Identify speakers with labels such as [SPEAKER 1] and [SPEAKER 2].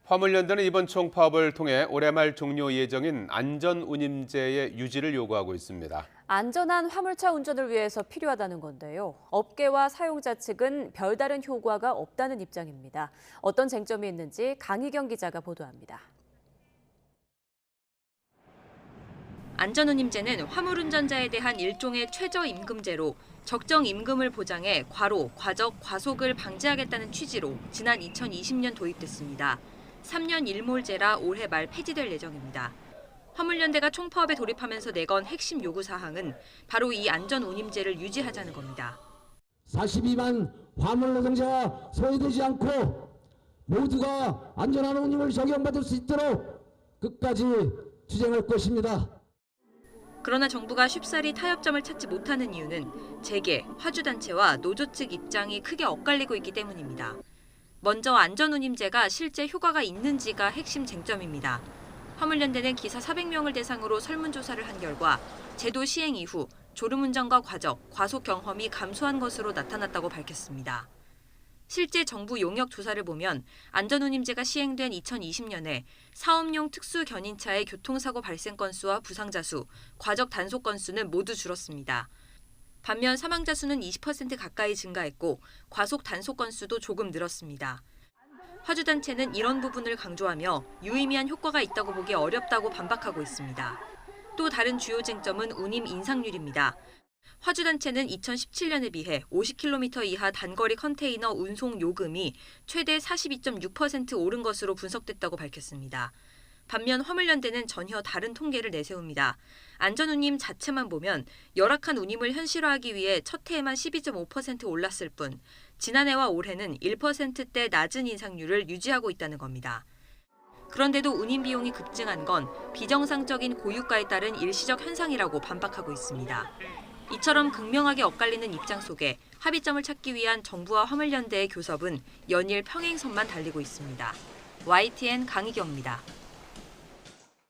[SPEAKER 1] 화물연대는 이번 총파업을 통해 올해 말 종료 예정인 안전운임제의 유지를 요구하고 있습니다.
[SPEAKER 2] 안전한 화물차 운전을 위해서 필요하다는 건데요. 업계와 사용자 측은 별다른 효과가 없다는 입장입니다. 어떤 쟁점이 있는지 강희경 기자가 보도합니다.
[SPEAKER 3] 안전운임제는 화물운전자에 대한 일종의 최저임금제로 적정 임금을 보장해 과로, 과적, 과속을 방지하겠다는 취지로 지난 2020년 도입됐습니다. 3년 일몰제라 올해 말 폐지될 예정입니다. 화물연대가 총파업에 돌입하면서 내건 핵심 요구사항은 바로 이 안전운임제를 유지하자는 겁니다.
[SPEAKER 4] 42만 화물 노동자가 소외되지 않고 모두가 안전한 운임을 적용받을 수 있도록 끝까지 투쟁할 것입니다.
[SPEAKER 3] 그러나 정부가 쉽사리 타협점을 찾지 못하는 이유는 재계, 화주단체와 노조 측 입장이 크게 엇갈리고 있기 때문입니다. 먼저 안전운임제가 실제 효과가 있는지가 핵심 쟁점입니다. 화물연대는 기사 400명을 대상으로 설문조사를 한 결과 제도 시행 이후 졸음운전과 과적, 과속 경험이 감소한 것으로 나타났다고 밝혔습니다. 실제 정부 용역 조사를 보면 안전운임제가 시행된 2020년에 사업용 특수견인차의 교통사고 발생 건수와 부상자 수, 과적 단속 건수는 모두 줄었습니다. 반면 사망자 수는 20% 가까이 증가했고 과속 단속 건수도 조금 늘었습니다. 화주단체는 이런 부분을 강조하며 유의미한 효과가 있다고 보기 어렵다고 반박하고 있습니다. 또 다른 주요 쟁점은 운임 인상률입니다. 화주단체는 2017년에 비해 50km 이하 단거리 컨테이너 운송 요금이 최대 42.6% 오른 것으로 분석됐다고 밝혔습니다. 반면 화물연대는 전혀 다른 통계를 내세웁니다. 안전운임 자체만 보면 열악한 운임을 현실화하기 위해 첫 해에만 12.5% 올랐을 뿐 지난해와 올해는 1%대 낮은 인상률을 유지하고 있다는 겁니다. 그런데도 운임 비용이 급증한 건 비정상적인 고유가에 따른 일시적 현상이라고 반박하고 있습니다. 이처럼 극명하게 엇갈리는 입장 속에 합의점을 찾기 위한 정부와 화물연대의 교섭은 연일 평행선만 달리고 있습니다. YTN 강희경입니다.